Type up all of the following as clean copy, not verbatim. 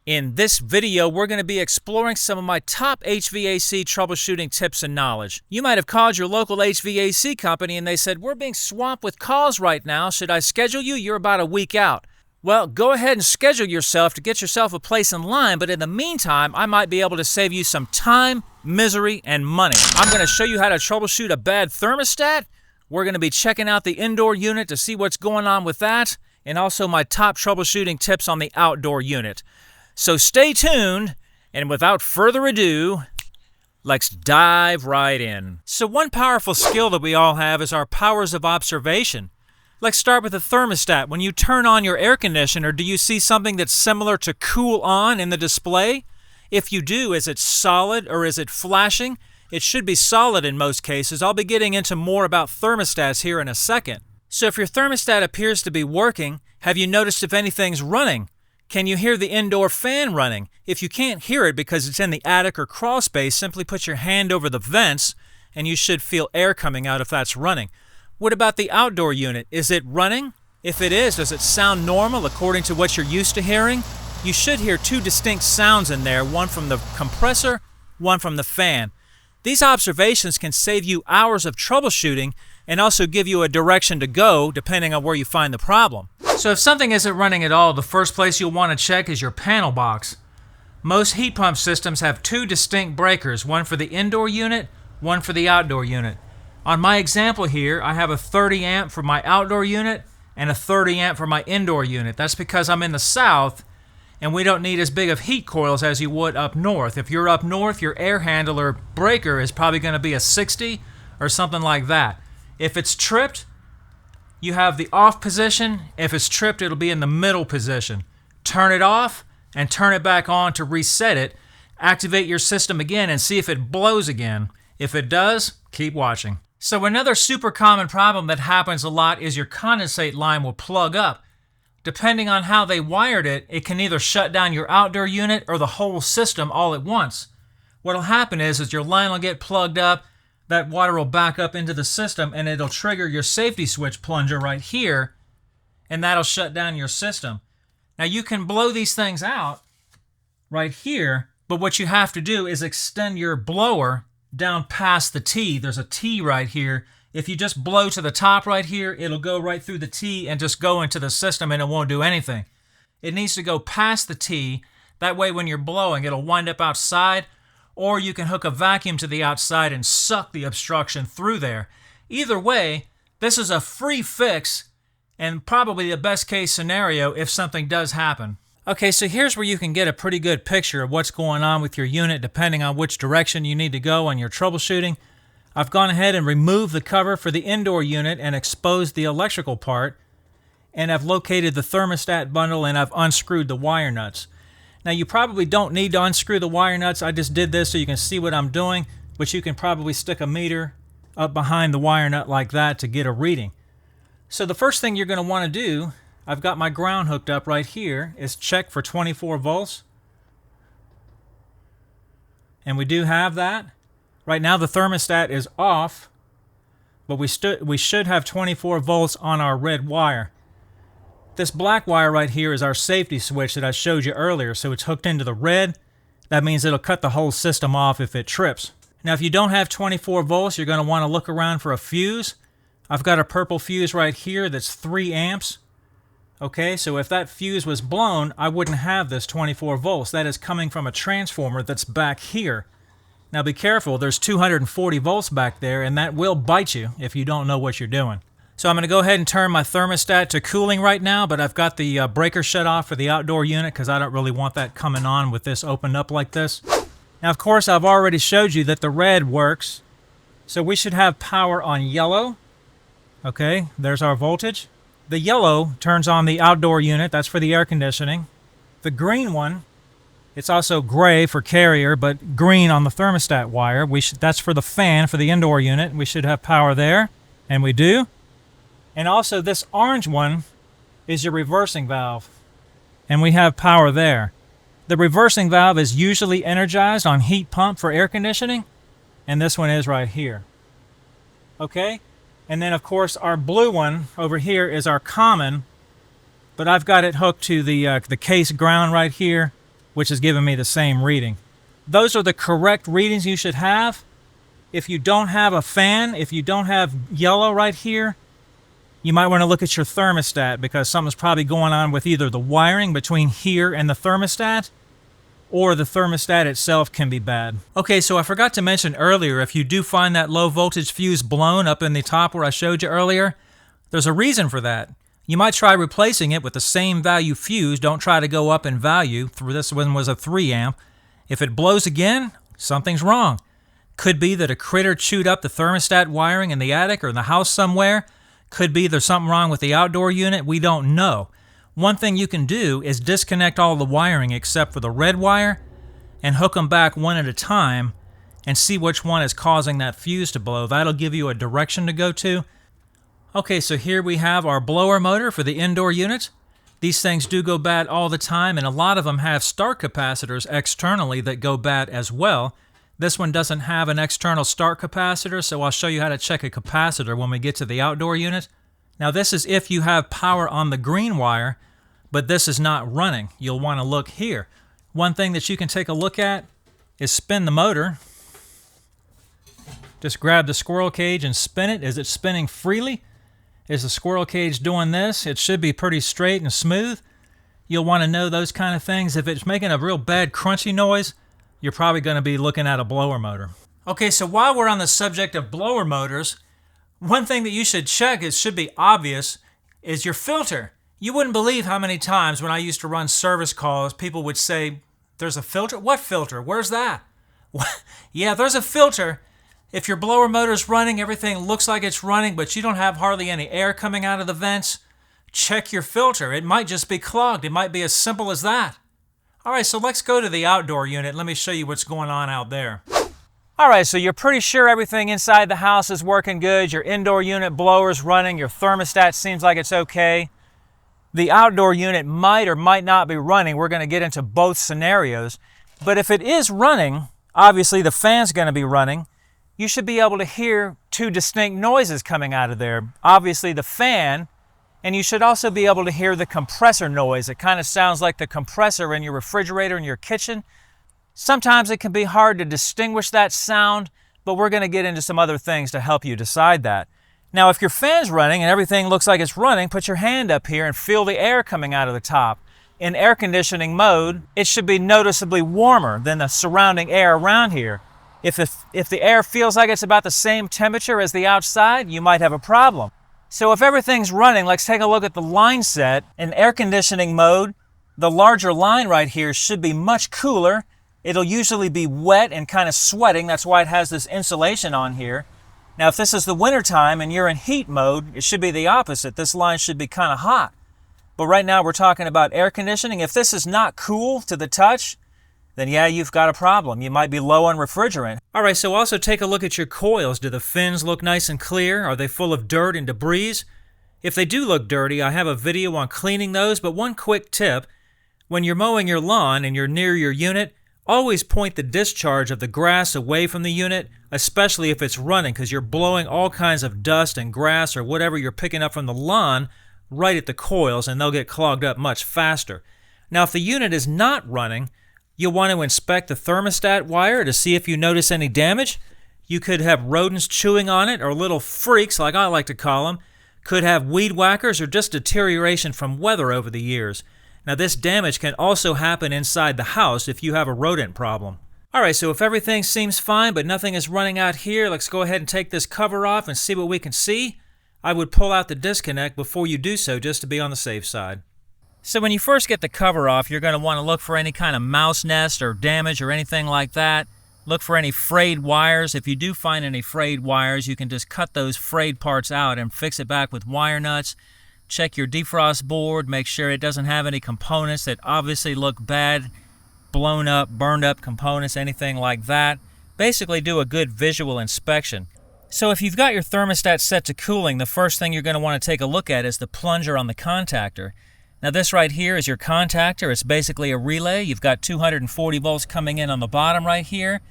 In this video, we're going to be exploring some of my top HVAC troubleshooting tips and knowledge. You might have called your local HVAC company and they said, "We're being swamped with calls right now. Should I schedule you? You're about a week out." Well, go ahead and schedule yourself to get yourself a place in line, but in the meantime, I might be able to save you some time, misery, and money. I'm going to show you how to troubleshoot a bad thermostat. We're going to be checking out the indoor unit to see what's going on with that, and also my top troubleshooting tips on the outdoor unit. So stay tuned, and without further ado, let's dive right in. So one powerful skill that we all have is our powers of observation. Let's start with the thermostat. When you turn on your air conditioner, do you see something that's similar to cool on in the display? If you do, is it solid or is it flashing? It should be solid in most cases. I'll be getting into more about thermostats here in a second. So if your thermostat appears to be working, have you noticed if anything's running? Can you hear the indoor fan running? If you can't hear it because it's in the attic or crawl space, simply put your hand over the vents and you should feel air coming out if that's running. What about the outdoor unit? Is it running? If it is, does it sound normal according to what you're used to hearing? You should hear two distinct sounds in there, one from the compressor, one from the fan. These observations can save you hours of troubleshooting and also give you a direction to go depending on where you find the problem. So if something isn't running at all, the first place you'll want to check is your panel box. Most heat pump systems have two distinct breakers, one for the indoor unit, one for the outdoor unit. On my example here, I have a 30 amp for my outdoor unit and a 30 amp for my indoor unit. That's because I'm in the south and we don't need as big of heat coils as you would up north. If you're up north, your air handler breaker is probably going to be a 60 or something like that. If it's tripped, you have the off position. If it's tripped, it'll be in the middle position. Turn it off and turn it back on to reset it. Activate your system again and see if it blows again. If it does, keep watching. So another super common problem that happens a lot is your condensate line will plug up. Depending on how they wired it, it can either shut down your outdoor unit or the whole system all at once. What'll happen is your line will get plugged up, that water will back up into the system and it'll trigger your safety switch plunger right here, and that'll shut down your system. Now you can blow these things out right here, but what you have to do is extend your blower down past the T. There's a T right here. If you just blow to the top right here, it'll go right through the T and just go into the system and it won't do anything. It needs to go past the T. That way when you're blowing, it'll wind up outside, or you can hook a vacuum to the outside and suck the obstruction through there. Either way, this is a free fix and probably the best case scenario if something does happen. Okay, so here's where you can get a pretty good picture of what's going on with your unit depending on which direction you need to go on your troubleshooting. I've gone ahead and removed the cover for the indoor unit and exposed the electrical part, and I've located the thermostat bundle and I've unscrewed the wire nuts. Now you probably don't need to unscrew the wire nuts. I just did this so you can see what I'm doing, but you can probably stick a meter up behind the wire nut like that to get a reading. So the first thing you're going to want to do, I've got my ground hooked up right here, is check for 24 volts. And we do have that. Right now the thermostat is off, but we should have 24 volts on our red wire. This black wire right here is our safety switch that I showed you earlier, so it's hooked into the red. That means it'll cut the whole system off if it trips. Now if you don't have 24 volts, you're going to want to look around for a fuse. I've got a purple fuse right here that's 3 amps. Okay, so if that fuse was blown, I wouldn't have this 24 volts. That is coming from a transformer that's back here. Now be careful, there's 240 volts back there, and that will bite you if you don't know what you're doing. So I'm going to go ahead and turn my thermostat to cooling right now, but I've got the breaker shut off for the outdoor unit because I don't really want that coming on with this opened up like this. Now of course I've already showed you that the red works, so we should have power on yellow. Okay, there's our voltage. The yellow turns on the outdoor unit, that's for the air conditioning. The green one, it's also gray for carrier, but green on the thermostat wire. That's for the fan for the indoor unit. We should have power there, and we do. And also this orange one is your reversing valve, and we have power there. The reversing valve is usually energized on heat pump for air conditioning, and this one is right here. Okay? And then of course our blue one over here is our common, but I've got it hooked to the case ground right here, which is giving me the same reading. Those are the correct readings you should have. If you don't have a fan, if you don't have yellow right here, you might want to look at your thermostat, because something's probably going on with either the wiring between here and the thermostat, or the thermostat itself can be bad. Okay, so I forgot to mention earlier, if you do find that low voltage fuse blown up in the top where I showed you earlier, there's a reason for that. You might try replacing it with the same value fuse. Don't try to go up in value. This one was a 3 amp. If it blows again, something's wrong. Could be that a critter chewed up the thermostat wiring in the attic or in the house somewhere. Could be there's something wrong with the outdoor unit. We don't know. One thing you can do is disconnect all the wiring except for the red wire and hook them back one at a time and see which one is causing that fuse to blow. That'll give you a direction to go to. Okay, so here we have our blower motor for the indoor unit. These things do go bad all the time, and a lot of them have start capacitors externally that go bad as well. This one doesn't have an external start capacitor, so I'll show you how to check a capacitor when we get to the outdoor unit. Now this is if you have power on the green wire, but this is not running. You'll want to look here. One thing that you can take a look at is spin the motor. Just grab the squirrel cage and spin it. Is it spinning freely? Is the squirrel cage doing this? It should be pretty straight and smooth. You'll want to know those kind of things. If it's making a real bad crunchy noise, you're probably going to be looking at a blower motor. Okay, so while we're on the subject of blower motors, one thing that you should check, it should be obvious, is your filter. You wouldn't believe how many times when I used to run service calls, people would say, "There's a filter?" What filter? Where's that? Yeah, there's a filter. If your blower motor's running, everything looks like it's running, but you don't have hardly any air coming out of the vents, check your filter. It might just be clogged. It might be as simple as that. All right, so let's go to the outdoor unit. Let me show you what's going on out there. All right, so you're pretty sure everything inside the house is working good. Your indoor unit blower's running. Your thermostat seems like it's okay. The outdoor unit might or might not be running. We're going to get into both scenarios. But if it is running, obviously the fan's going to be running. You should be able to hear two distinct noises coming out of there. Obviously the fan, and you should also be able to hear the compressor noise. It kind of sounds like the compressor in your refrigerator in your kitchen. Sometimes it can be hard to distinguish that sound, but we're going to get into some other things to help you decide that. Now, if your fan's running and everything looks like it's running, put your hand up here and feel the air coming out of the top. In air conditioning mode, it should be noticeably warmer than the surrounding air around here. If the air feels like it's about the same temperature as the outside, you might have a problem. So if everything's running, let's take a look at the line set. In air conditioning mode, the larger line right here should be much cooler. It'll usually be wet and kind of sweating. That's why it has this insulation on here. Now, if this is the wintertime and you're in heat mode, it should be the opposite. This line should be kind of hot. But right now we're talking about air conditioning. If this is not cool to the touch, then yeah, you've got a problem. You might be low on refrigerant. All right, so also take a look at your coils. Do the fins look nice and clear? Are they full of dirt and debris? If they do look dirty, I have a video on cleaning those, but one quick tip. When you're mowing your lawn and you're near your unit, always point the discharge of the grass away from the unit, especially if it's running, because you're blowing all kinds of dust and grass or whatever you're picking up from the lawn right at the coils, and they'll get clogged up much faster. Now, if the unit is not running, you'll want to inspect the thermostat wire to see if you notice any damage. You could have rodents chewing on it, or little freaks, like I like to call them. Could have weed whackers or just deterioration from weather over the years. Now, this damage can also happen inside the house if you have a rodent problem. All right, so if everything seems fine but nothing is running out here, let's go ahead and take this cover off and see what we can see. I would pull out the disconnect before you do so, just to be on the safe side. So when you first get the cover off, you're going to want to look for any kind of mouse nest or damage or anything like that. Look for any frayed wires. If you do find any frayed wires, you can just cut those frayed parts out and fix it back with wire nuts. Check your defrost board. Make sure it doesn't have any components that obviously look bad, blown up, burned up components, anything like that. Basically do a good visual inspection. So if you've got your thermostat set to cooling, the first thing you're going to want to take a look at is the plunger on the contactor. Now this right here is your contactor. It's basically a relay. You've got 240 volts coming in on the bottom right here.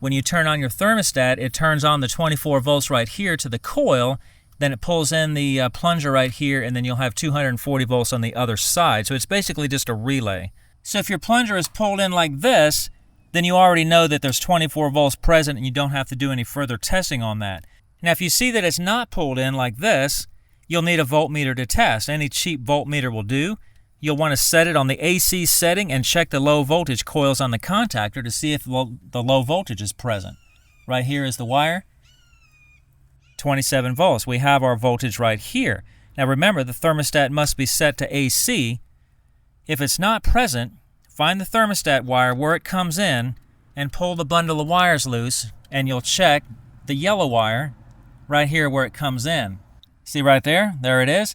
When you turn on your thermostat, it turns on the 24 volts right here to the coil. Then it pulls in the plunger right here, and then you'll have 240 volts on the other side. So it's basically just a relay. So if your plunger is pulled in like this, then you already know that there's 24 volts present and you don't have to do any further testing on that. Now if you see that it's not pulled in like this, you'll need a voltmeter to test. Any cheap voltmeter will do. You'll want to set it on the AC setting and check the low voltage coils on the contactor to see if the low voltage is present. Right here is the wire, 27 volts. We have our voltage right here. Now remember, the thermostat must be set to AC. If it's not present, find the thermostat wire where it comes in and pull the bundle of wires loose, and you'll check the yellow wire right here where it comes in. See right there? There it is.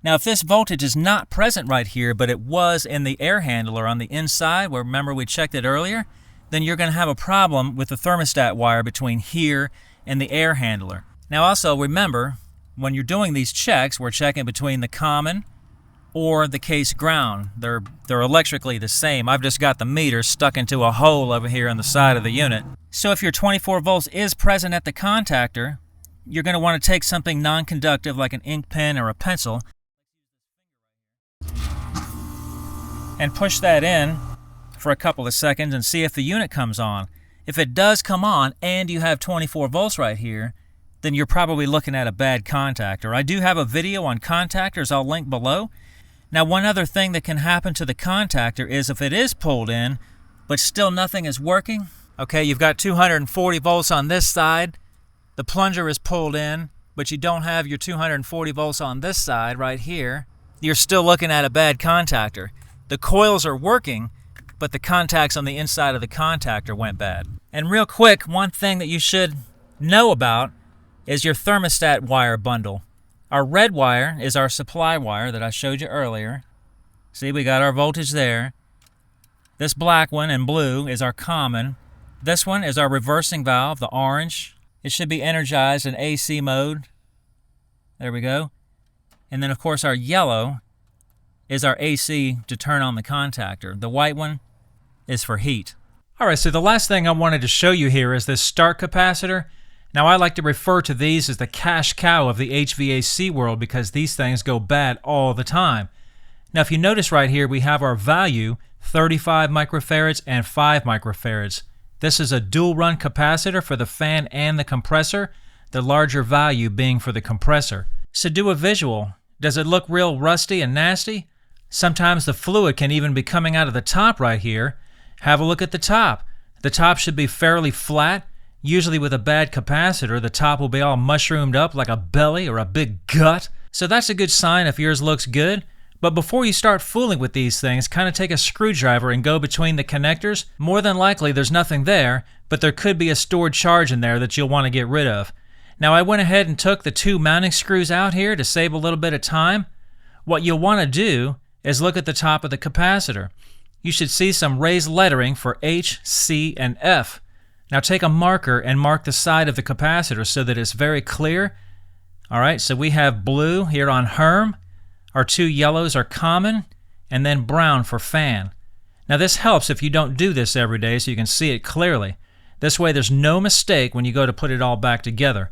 Now if this voltage is not present right here, but it was in the air handler on the inside, where remember we checked it earlier, then you're going to have a problem with the thermostat wire between here and the air handler. Now also remember, when you're doing these checks, we're checking between the common or the case ground. They're electrically the same. I've just got the meter stuck into a hole over here on the side of the unit. So if your 24 volts is present at the contactor, you're going to want to take something non-conductive like an ink pen or a pencil and push that in for a couple of seconds and see if the unit comes on. If it does come on and you have 24 volts right here, then you're probably looking at a bad contactor. I do have a video on contactors I'll link below. Now one other thing that can happen to the contactor is if it is pulled in but still nothing is working. Okay, you've got 240 volts on this side, the plunger is pulled in, but you don't have your 240 volts on this side right here. You're still looking at a bad contactor. The coils are working, but the contacts on the inside of the contactor went bad. And real quick, one thing that you should know about is your thermostat wire bundle. Our red wire is our supply wire that I showed you earlier. See, we got our voltage there. This black one and blue is our common. This one is our reversing valve, the orange. It should be energized in AC mode. There we go. And then of course our yellow is our AC to turn on the contactor. The white one is for heat. Alright, so the last thing I wanted to show you here is this start capacitor. Now I like to refer to these as the cash cow of the HVAC world because these things go bad all the time. Now if you notice right here, we have our value, 35 microfarads and 5 microfarads. This is a dual run capacitor for the fan and the compressor, the larger value being for the compressor. So do a visual. Does it look real rusty and nasty? Sometimes the fluid can even be coming out of the top right here. Have a look at the top. The top should be fairly flat. Usually with a bad capacitor, the top will be all mushroomed up like a belly or a big gut. So that's a good sign if yours looks good. But before you start fooling with these things, kind of take a screwdriver and go between the connectors. More than likely there's nothing there, but there could be a stored charge in there that you'll want to get rid of. Now I went ahead and took the 2 mounting screws out here to save a little bit of time. What you'll want to do is look at the top of the capacitor. You should see some raised lettering for H, C, and F. Now take a marker and mark the side of the capacitor so that it's very clear. Alright, so we have blue here on Herm. Our 2 yellows are common, and then brown for fan. Now this helps if you don't do this every day so you can see it clearly. This way there's no mistake when you go to put it all back together.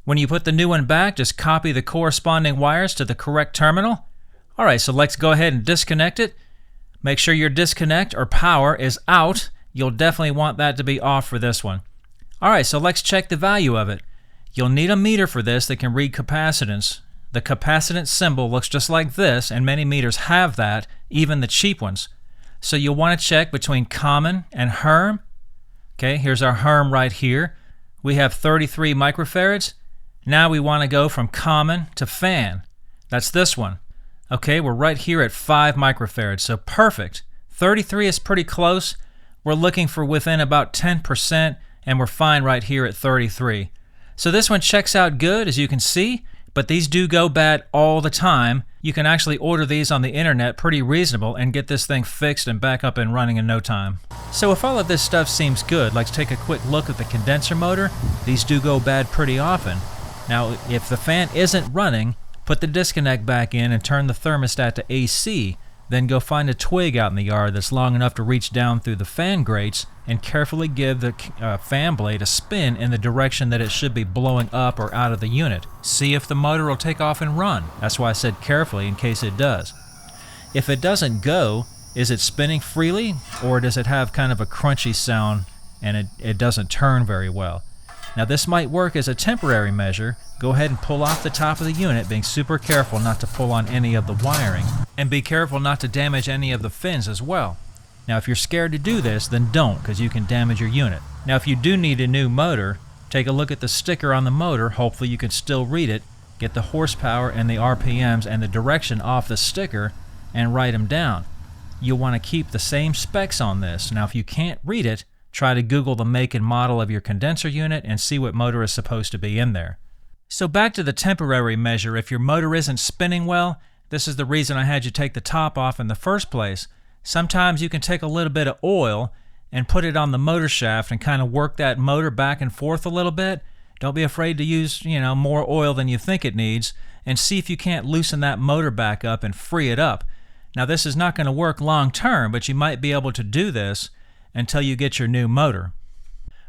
When you put the new one back, just copy the corresponding wires to the correct terminal. Alright, so let's go ahead and disconnect it. Make sure your disconnect or power is out. You'll definitely want that to be off for this one. Alright, so let's check the value of it. You'll need a meter for this that can read capacitance. The capacitance symbol looks just like this, and many meters have that, even the cheap ones. So you'll want to check between common and Herm. Okay, here's our Herm right here. We have 33 microfarads. Now we want to go from common to fan. That's this one. Okay, we're right here at 5 microfarads, so perfect. 33 is pretty close. We're looking for within about 10%, and we're fine right here at 33. So this one checks out good, as you can see, but these do go bad all the time. You can actually order these on the internet pretty reasonable and get this thing fixed and back up and running in no time. So if all of this stuff seems good, let's take a quick look at the condenser motor. These do go bad pretty often. Now, if the fan isn't running, put the disconnect back in and turn the thermostat to AC. Then go find a twig out in the yard that's long enough to reach down through the fan grates and carefully give the fan blade a spin in the direction that it should be blowing up or out of the unit. See if the motor will take off and run. That's why I said carefully in case it does. If it doesn't go, Is it spinning freely, or does it have kind of a crunchy sound and it doesn't turn very well? Now this might work as a temporary measure. Go ahead and pull off the top of the unit, being super careful not to pull on any of the wiring, and be careful not to damage any of the fins as well. Now if you're scared to do this, then don't, because you can damage your unit. Now if you do need a new motor, take a look at the sticker on the motor. Hopefully you can still read it. Get the horsepower and the RPMs and the direction off the sticker and write them down. You'll want to keep the same specs on this. Now if you can't read it, try to Google the make and model of your condenser unit and see what motor is supposed to be in there. So back to the temporary measure. If your motor isn't spinning well, this is the reason I had you take the top off in the first place. Sometimes you can take a little bit of oil and put it on the motor shaft and kind of work that motor back and forth a little bit. Don't be afraid to use, more oil than you think it needs, and see if you can't loosen that motor back up and free it up. Now this is not going to work long term, but you might be able to do this until you get your new motor.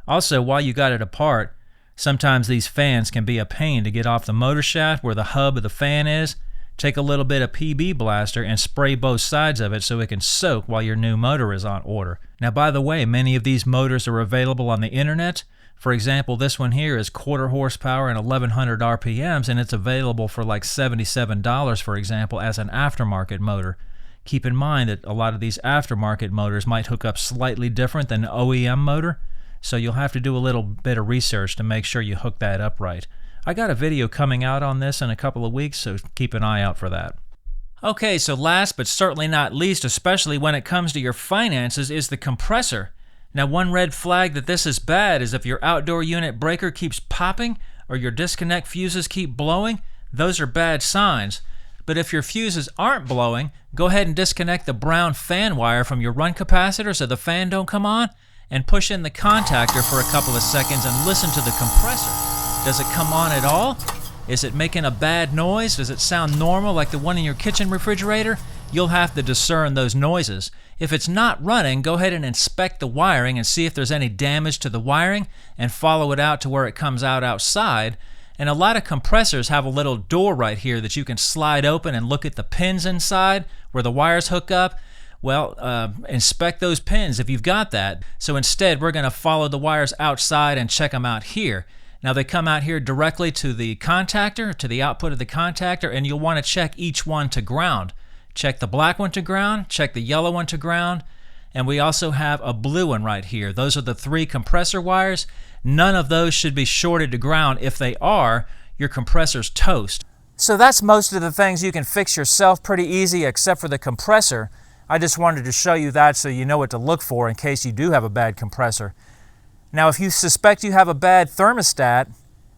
Also, while you got it apart, sometimes these fans can be a pain to get off the motor shaft where the hub of the fan is. Take a little bit of PB Blaster and spray both sides of it so it can soak while your new motor is on order. Now by the way, many of these motors are available on the internet. For example, this one here is 1/4 horsepower and 1100 RPMs, and it's available for like $77, for example, as an aftermarket motor. Keep in mind that a lot of these aftermarket motors might hook up slightly different than an OEM motor, so you'll have to do a little bit of research to make sure you hook that up right. I got a video coming out on this in a couple of weeks, so keep an eye out for that. Okay, so last but certainly not least, especially when it comes to your finances, is the compressor. Now one red flag that this is bad is if your outdoor unit breaker keeps popping or your disconnect fuses keep blowing. Those are bad signs. But if your fuses aren't blowing, go ahead and disconnect the brown fan wire from your run capacitor so the fan don't come on, and push in the contactor for a couple of seconds and listen to the compressor. Does it come on at all? Is it making a bad noise? Does it sound normal like the one in your kitchen refrigerator? You'll have to discern those noises. If it's not running, go ahead and inspect the wiring and see if there's any damage to the wiring and follow it out to where it comes out outside. And a lot of compressors have a little door right here that you can slide open and look at the pins inside where the wires hook up. Well, inspect those pins if you've got that. So instead, we're going to follow the wires outside and check them out here. Now they come out here directly to the contactor, to the output of the contactor, and you'll want to check each one to ground. Check the black one to ground, check the yellow one to ground, and we also have a blue one right here. Those are the 3 compressor wires. None of those should be shorted to ground. If they are, your compressor's toast. So that's most of the things you can fix yourself pretty easy except for the compressor. I just wanted to show you that so you know what to look for in case you do have a bad compressor. Now if you suspect you have a bad thermostat,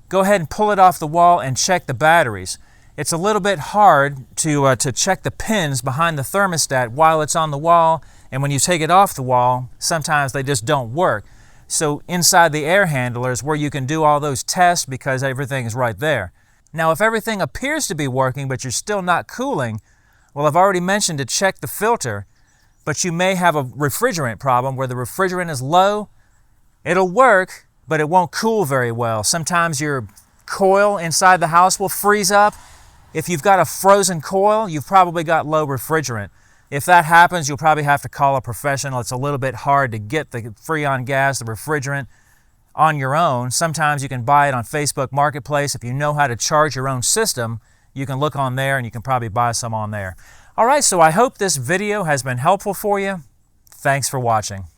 go ahead and pull it off the wall and check the batteries. It's a little bit hard to check the pins behind the thermostat while it's on the wall, and when you take it off the wall, sometimes they just don't work. So inside the air handler is where you can do all those tests because everything is right there. Now if everything appears to be working but you're still not cooling, well, I've already mentioned to check the filter, but you may have a refrigerant problem where the refrigerant is low. It'll work, but it won't cool very well. Sometimes your coil inside the house will freeze up. If you've got a frozen coil, you've probably got low refrigerant. If that happens, you'll probably have to call a professional. It's a little bit hard to get the Freon gas, the refrigerant, on your own. Sometimes you can buy it on Facebook Marketplace. If you know how to charge your own system, you can look on there and you can probably buy some on there. All right, so I hope this video has been helpful for you. Thanks for watching.